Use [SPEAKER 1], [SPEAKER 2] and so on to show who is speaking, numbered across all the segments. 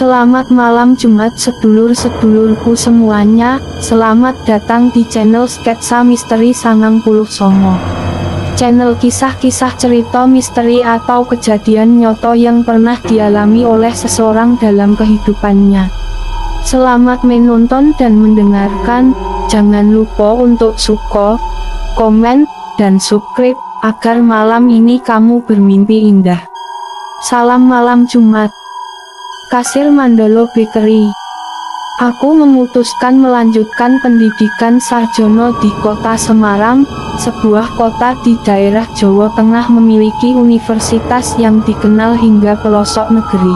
[SPEAKER 1] Selamat malam Jumat sedulur-sedulurku semuanya. Selamat datang di channel Sketsa Misteri 99. Channel kisah-kisah cerita misteri atau kejadian nyata yang pernah dialami oleh seseorang dalam kehidupannya. Selamat menonton dan mendengarkan. Jangan lupa untuk suka, komen, dan subscribe agar malam ini kamu bermimpi indah. Salam malam Jumat. Kasir Mandala Bakery. Aku memutuskan melanjutkan pendidikan sarjana di kota Semarang, sebuah kota di daerah Jawa Tengah memiliki universitas yang dikenal hingga pelosok negeri.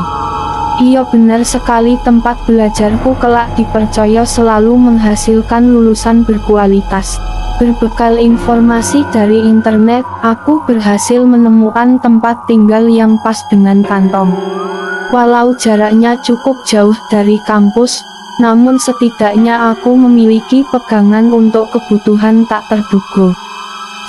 [SPEAKER 1] Iya, benar sekali, tempat belajarku kelak dipercaya selalu menghasilkan lulusan berkualitas. Berbekal informasi dari internet, aku berhasil menemukan tempat tinggal yang pas dengan kantong. Walau jaraknya cukup jauh dari kampus, namun setidaknya aku memiliki pegangan untuk kebutuhan tak terduga.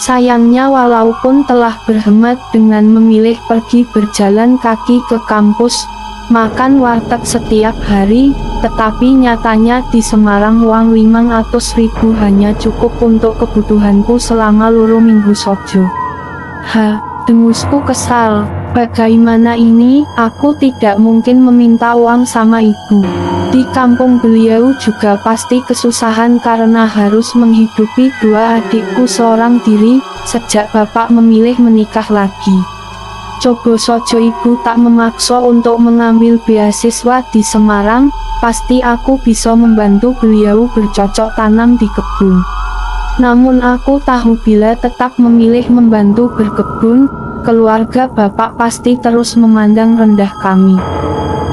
[SPEAKER 1] Sayangnya walaupun telah berhemat dengan memilih pergi berjalan kaki ke kampus, makan warteg setiap hari, tetapi nyatanya di Semarang uang 500.000 hanya cukup untuk kebutuhanku selama 2 minggu saja. Dengusku kesal. Bagaimana ini? Aku tidak mungkin meminta uang sama ibu. Di kampung beliau juga pasti kesusahan karena harus menghidupi 2 adikku seorang diri, sejak bapak memilih menikah lagi. Coba saja ibu tak memaksa untuk mengambil beasiswa di Semarang, pasti aku bisa membantu beliau bercocok tanam di kebun. Namun aku tahu bila tetap memilih membantu berkebun, keluarga bapak pasti terus memandang rendah kami.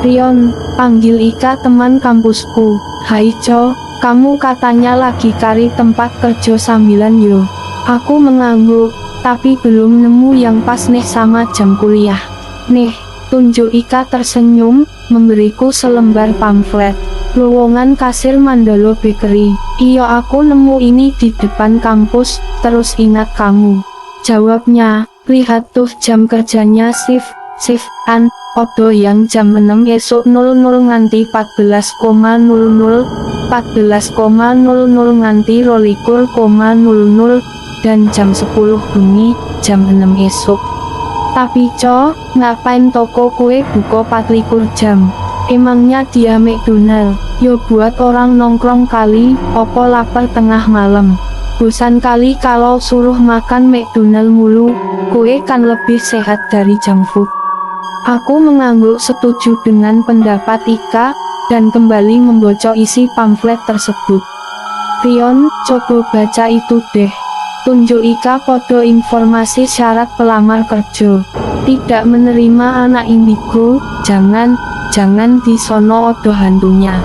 [SPEAKER 1] Rion, panggil Ika teman kampusku. Hai Co, kamu katanya lagi cari tempat kerja sambilan yo. Aku mengangguk, tapi belum nemu yang pas nih sama jam kuliah. Nih, tunjuk. Ika tersenyum, memberiku selembar pamflet. Lowongan kasir Mandala Bakery. Iya, aku nemu ini di depan kampus, terus ingat kamu. Jawabnya, lihat tuh jam kerjanya shift odo yang jam 6 esok 00 nganti 14,00, 14,00 nganti 22,00, dan jam 10 bengi, jam 6 esok. Tapi Co, ngapain toko kue buka 24 jam? Emangnya dia McDonald? Yo buat orang nongkrong kali, opo lapar tengah malam. Bosan kali kalau suruh makan McDonald mulu, kue kan lebih sehat dari junk food. Aku mengangguk setuju dengan pendapat Ika, dan kembali membaca isi pamflet tersebut. Rion, coba baca itu deh. Tunjuk. Ika podo informasi syarat pelamar kerja. Tidak menerima anak indigo, jangan di sono odo hantunya.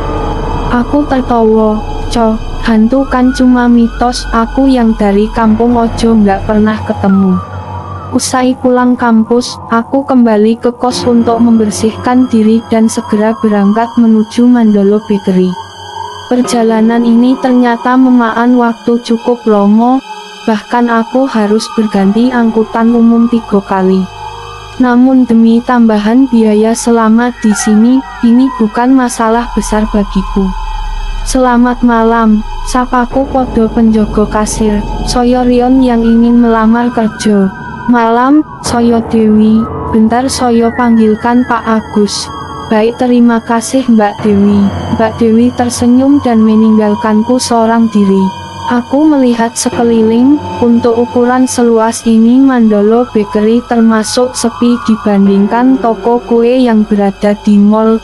[SPEAKER 1] Aku tertawa, Co, hantu kan cuma mitos, aku yang dari kampung ojo nggak pernah ketemu. Usai pulang kampus, aku kembali ke kos untuk membersihkan diri dan segera berangkat menuju Mandala Bakery. Perjalanan ini ternyata memakan waktu cukup lama, bahkan aku harus berganti angkutan umum 3 kali. Namun demi tambahan biaya selama di sini, ini bukan masalah besar bagiku. Selamat malam, sapaku podo penjogo kasir. Soyo Rion yang ingin melamar kerja. Malam, Soyo Dewi. Bentar Soyo panggilkan Pak Agus. Baik, terima kasih Mbak Dewi. Mbak Dewi tersenyum dan meninggalkanku seorang diri. Aku melihat sekeliling, untuk ukuran seluas ini Mandala Bakery termasuk sepi dibandingkan toko kue yang berada di mall.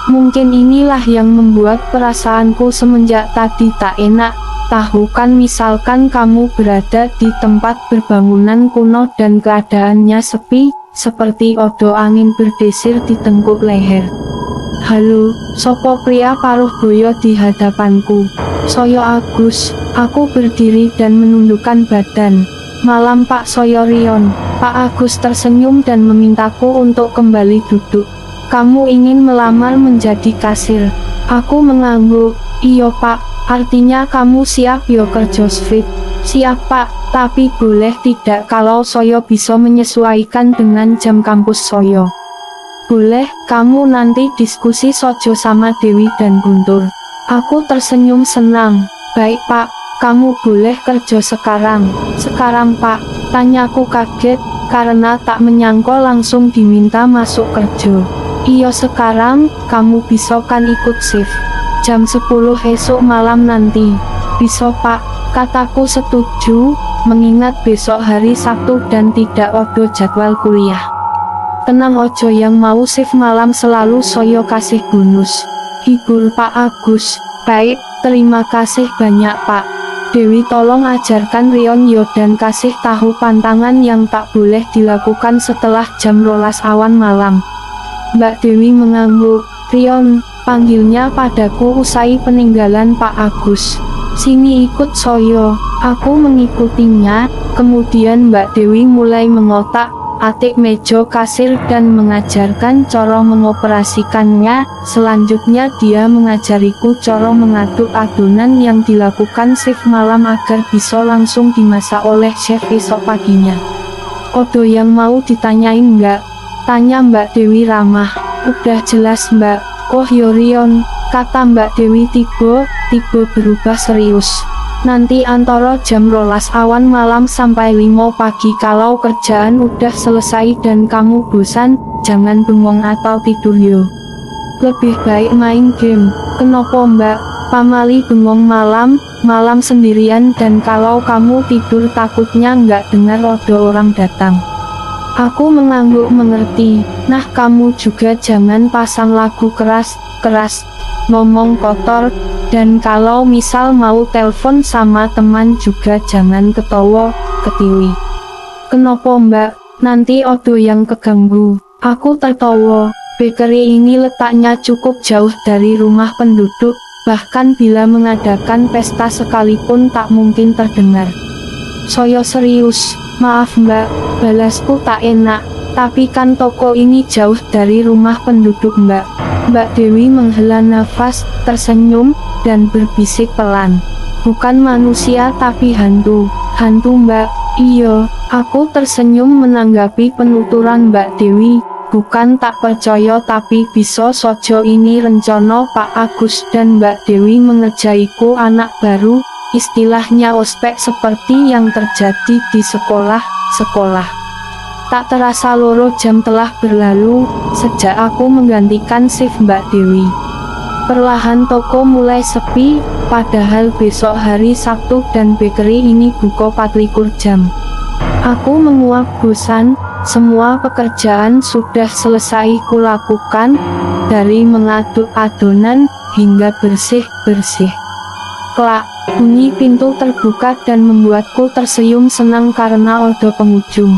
[SPEAKER 1] Mungkin inilah yang membuat perasaanku semenjak tadi tak enak. Tahu kan, misalkan kamu berada di tempat berbangunan kuno dan keadaannya sepi, seperti odo angin berdesir di tengkuk leher. Halo, sopo pria paruh boyo di hadapanku? Soyo Agus. Aku berdiri dan menundukkan badan. Malam Pak Soyo Rion. Pak Agus tersenyum dan memintaku untuk kembali duduk. Kamu ingin melamar menjadi kasir? Aku mengangguk. Iyo Pak, artinya kamu siap yo kerja shift? Siap Pak, tapi boleh tidak kalau Soyo bisa menyesuaikan dengan jam kampus Soyo? Boleh, kamu nanti diskusi Sojo sama Dewi dan Guntur. Aku tersenyum senang. Baik Pak, kamu boleh kerja sekarang. Sekarang Pak, tanyaku kaget, karena tak menyangka langsung diminta masuk kerja. Iya sekarang, kamu bisa kan ikut shift jam 10 esok malam nanti. Bisa Pak, kataku setuju, mengingat besok hari Sabtu dan tidak ada jadwal kuliah. Tenang ojo, yang mau shift malam selalu soyo kasih bonus. Hibur Pak Agus. Baik, terima kasih banyak Pak. Dewi tolong ajarkan Rion yo dan kasih tahu pantangan yang tak boleh dilakukan setelah jam 12 awan malam. Mbak Dewi mengangguk. Rion, panggilnya padaku usai peninggalan Pak Agus. Sini ikut soyo. Aku mengikutinya, kemudian Mbak Dewi mulai mengotak atik meja kasir dan mengajarkan cara mengoperasikannya. Selanjutnya dia mengajariku cara mengaduk adonan yang dilakukan shift malam agar bisa langsung dimasak oleh chef esok paginya. Odo yang mau ditanyain enggak? Tanya Mbak Dewi ramah. Udah jelas Mbak. Oh Yorion, kata Mbak Dewi tiba berubah serius. Nanti antara jam 12 awan malam sampai 5 pagi kalau kerjaan udah selesai dan kamu bosan, jangan bengong atau tidur yo. Lebih baik main game. Kenapa Mbak? Pamali bengong malam sendirian dan kalau kamu tidur takutnya nggak dengar ada orang datang. Aku mengangguk mengerti. Nah kamu juga jangan pasang lagu keras, ngomong kotor, dan kalau misal mau telepon sama teman juga jangan ketawa, ketiwi. Kenapa Mbak? Nanti odo yang keganggu. Aku tertawa. Bakery ini letaknya cukup jauh dari rumah penduduk, bahkan bila mengadakan pesta sekalipun tak mungkin terdengar. Soyo serius. Maaf Mbak, balasku tak enak, tapi kan toko ini jauh dari rumah penduduk Mbak. Mbak Dewi menghela nafas, tersenyum, dan berbisik pelan. Bukan manusia tapi hantu. Hantu Mbak? Iya, aku tersenyum menanggapi penuturan Mbak Dewi. Bukan tak percaya tapi bisa sojo ini rencana Pak Agus dan Mbak Dewi mengerjaiku anak baru. Istilahnya ospek seperti yang terjadi di sekolah. Tak terasa 2 jam telah berlalu, sejak aku menggantikan shift Mbak Dewi. Perlahan toko mulai sepi, padahal besok hari Sabtu dan bakery ini buka 24 jam. Aku menguap bosan, semua pekerjaan sudah selesai kulakukan, dari mengaduk adonan, hingga bersih-bersih. Klak, bunyi pintu terbuka dan membuatku tersenyum senang karena ada pengunjung.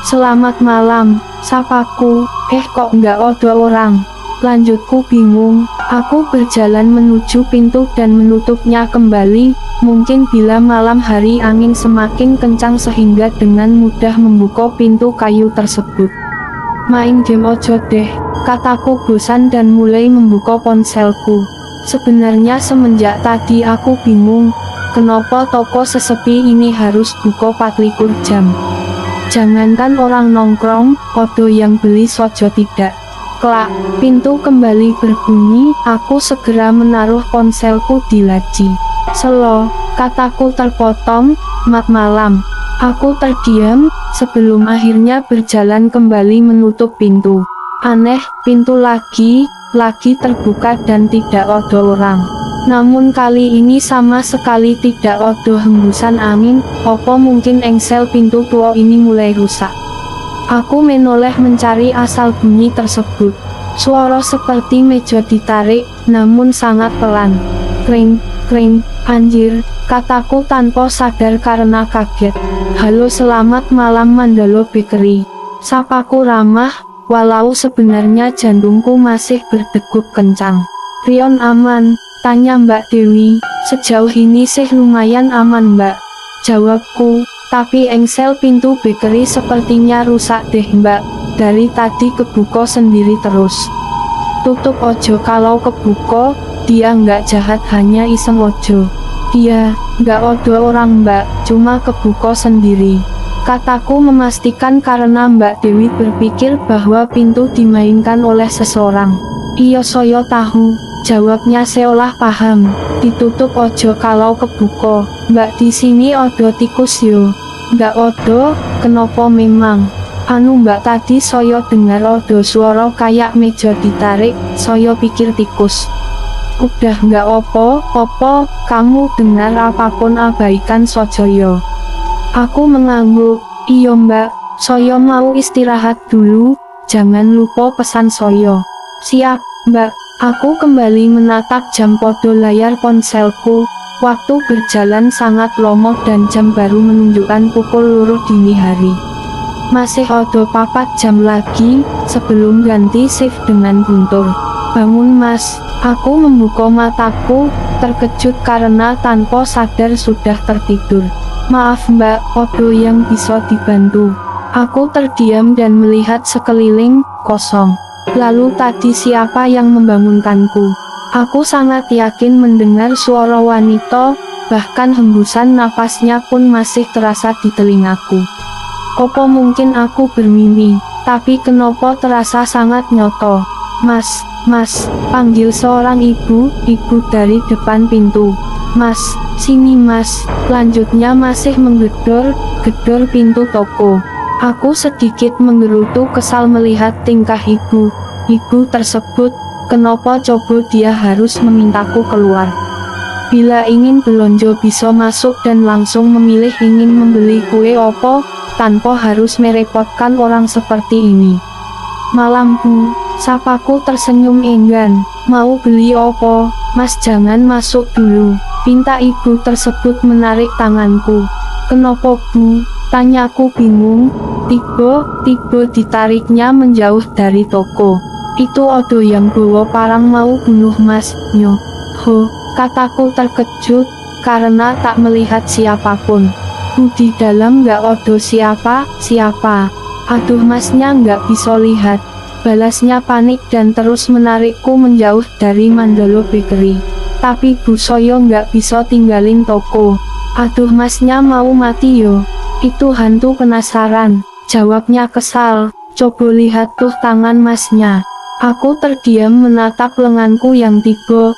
[SPEAKER 1] Selamat malam, sapaku. Kok nggak ada orang? Lanjutku bingung. Aku berjalan menuju pintu dan menutupnya kembali. Mungkin bila malam hari angin semakin kencang sehingga dengan mudah membuka pintu kayu tersebut. Main game ojo deh, kataku bosan dan mulai membuka ponselku. Sebenarnya semenjak tadi aku bingung, kenapa toko sesepi ini harus buka 24 jam. Jangankan orang nongkrong, odo yang beli sojo tidak. Klak, pintu kembali berbunyi, aku segera menaruh ponselku di laci. Selo, kataku terpotong, mat malam. Aku terdiam, sebelum akhirnya berjalan kembali menutup pintu. Aneh, pintu lagi terbuka dan tidak ada orang. Namun kali ini sama sekali tidak ada hembusan angin. Apa mungkin engsel pintu tua ini mulai rusak? Aku menoleh mencari asal bunyi tersebut. Suara seperti meja ditarik, namun sangat pelan. Kring, anjir, kataku tanpa sadar karena kaget. Halo selamat malam Mandalo Bakery. Sapaku ramah. Walau sebenarnya jantungku masih berdegup kencang. Rion aman? Tanya Mbak Dewi. Sejauh ini sih lumayan aman Mbak, jawabku. Tapi engsel pintu bakery sepertinya rusak deh Mbak. Dari tadi kebuka sendiri terus. Tutup ojo, kalau kebuka, dia nggak jahat, hanya iseng ojo. Dia nggak ada orang Mbak, cuma kebuka sendiri. kataku memastikan karena Mbak Dewi berpikir bahwa pintu dimainkan oleh seseorang. Iyo saya tahu, jawabnya seolah paham. Ditutup ojo kalau kebuka. Mbak di sini odo tikus yo. Nggak odo, kenapa memang? Anu Mbak tadi saya dengar odo suara kayak meja ditarik, saya pikir tikus. Udah nggak opo, kamu dengar apapun abaikan sojoyo. Aku mengangguk, iyo Mbak, saya mau istirahat dulu, jangan lupa pesan saya. Siap, Mbak. Aku kembali menatap jam podo layar ponselku. Waktu berjalan sangat lomot dan jam baru menunjukkan pukul 2 dini hari. Masih ada 4 jam lagi, sebelum ganti shift dengan Guntur. Bangun Mas, aku membuka mataku, terkejut karena tanpa sadar sudah tertidur. Maaf Mbak, ada yang bisa dibantu? Aku terdiam dan melihat sekeliling, kosong. Lalu tadi siapa yang membangunkanku? Aku sangat yakin mendengar suara wanita, bahkan hembusan napasnya pun masih terasa di telingaku. Opo mungkin aku bermimpi, tapi kenapa terasa sangat nyoto? Mas, panggil seorang ibu dari depan pintu. Mas, sini Mas, lanjutnya masih menggedor pintu toko. Aku sedikit menggerutu kesal melihat tingkah ibu tersebut, kenapa coba dia harus memintaku keluar. Bila ingin belanja bisa masuk dan langsung memilih ingin membeli kue opo, tanpa harus merepotkan orang seperti ini. Malam Bu, sapaku tersenyum enggan. Mau beli opo? Mas jangan masuk dulu, pinta ibu tersebut menarik tanganku. Kenapa Bu? Tanyaku bingung. Tiba ditariknya menjauh dari toko. Itu odo yang bawa parang mau bunuh Mas, nyo. Ho, kataku terkejut, karena tak melihat siapapun. Bu di dalam nggak odo siapa? Aduh Masnya nggak bisa lihat. Balasnya panik dan terus menarikku menjauh dari Mandalo Bakery. Tapi Bu Soyo nggak bisa tinggalin toko. Aduh Masnya mau mati yo. Itu hantu penasaran, jawabnya kesal. Coba lihat tuh tangan Masnya. Aku terdiam menatap lenganku yang tiba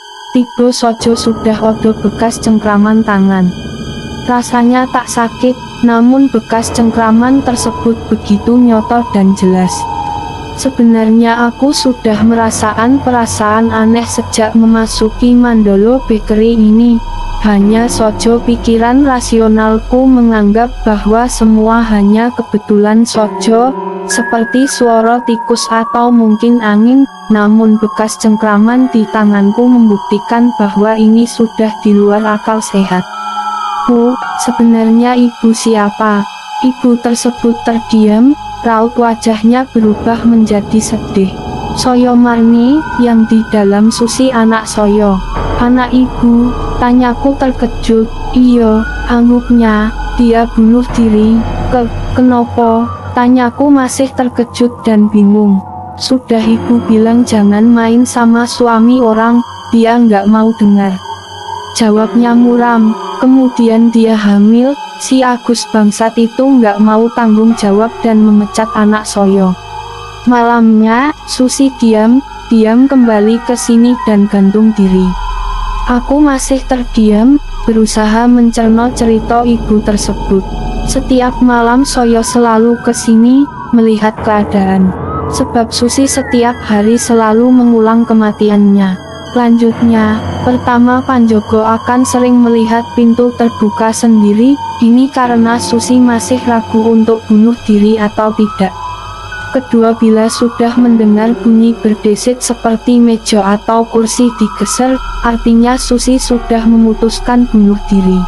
[SPEAKER 1] saja sudah ada bekas cengkraman tangan. Rasanya tak sakit, namun bekas cengkraman tersebut begitu nyata dan jelas. Sebenarnya aku sudah merasakan perasaan aneh sejak memasuki Mandalo Bakery ini. Hanya saja pikiran rasionalku menganggap bahwa semua hanya kebetulan saja, seperti suara tikus atau mungkin angin, namun bekas cengkraman di tanganku membuktikan bahwa ini sudah di luar akal sehat. Bu, sebenarnya ibu siapa? Ibu tersebut terdiam, raut wajahnya berubah menjadi sedih. Soyo Marni, yang di dalam Susi anak Soyo. Anak ibu, tanyaku terkejut. Iyo, anggapnya, dia bunuh diri. Kenapa? Tanyaku masih terkejut dan bingung. Sudah ibu bilang jangan main sama suami orang, dia nggak mau dengar. Jawabnya muram. Kemudian dia hamil, si Agus bangsat itu nggak mau tanggung jawab dan memecat anak Soyo. Malamnya, Susi diam kembali ke sini dan gantung diri. Aku masih terdiam, berusaha mencerna cerita ibu tersebut. Setiap malam Soyo selalu ke sini, melihat keadaan. Sebab Susi setiap hari selalu mengulang kematiannya. Lanjutnya, pertama Panjogo akan sering melihat pintu terbuka sendiri, ini karena Susi masih ragu untuk bunuh diri atau tidak. Kedua, bila sudah mendengar bunyi berdesit seperti meja atau kursi digeser, artinya Susi sudah memutuskan bunuh diri.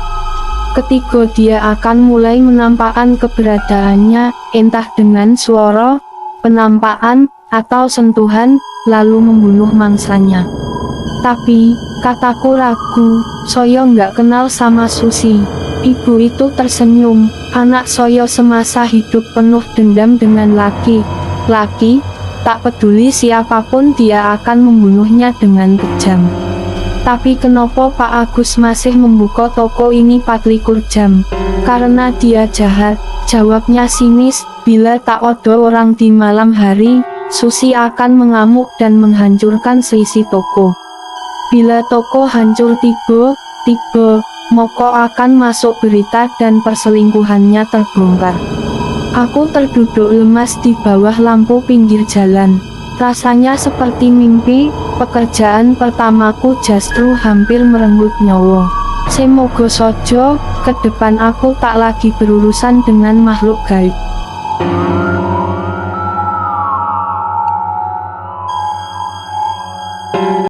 [SPEAKER 1] Ketiga, dia akan mulai menampakkan keberadaannya, entah dengan suara, penampakan, atau sentuhan, lalu membunuh mangsanya. Tapi, kataku ragu, Soyo nggak kenal sama Susi. Ibu itu tersenyum, anak Soyo semasa hidup penuh dendam dengan laki, tak peduli siapapun dia akan membunuhnya dengan kejam. Tapi kenapa Pak Agus masih membuka toko ini 24 jam? Karena dia jahat, jawabnya sinis. Bila tak ada orang di malam hari, Susi akan mengamuk dan menghancurkan seisi toko. Bila toko hancur tiba, Moko akan masuk berita dan perselingkuhannya terbongkar. Aku terduduk lemas di bawah lampu pinggir jalan. Rasanya seperti mimpi, pekerjaan pertamaku justru hampir merenggut nyawa. Semoga saja, ke depan aku tak lagi berurusan dengan makhluk gaib.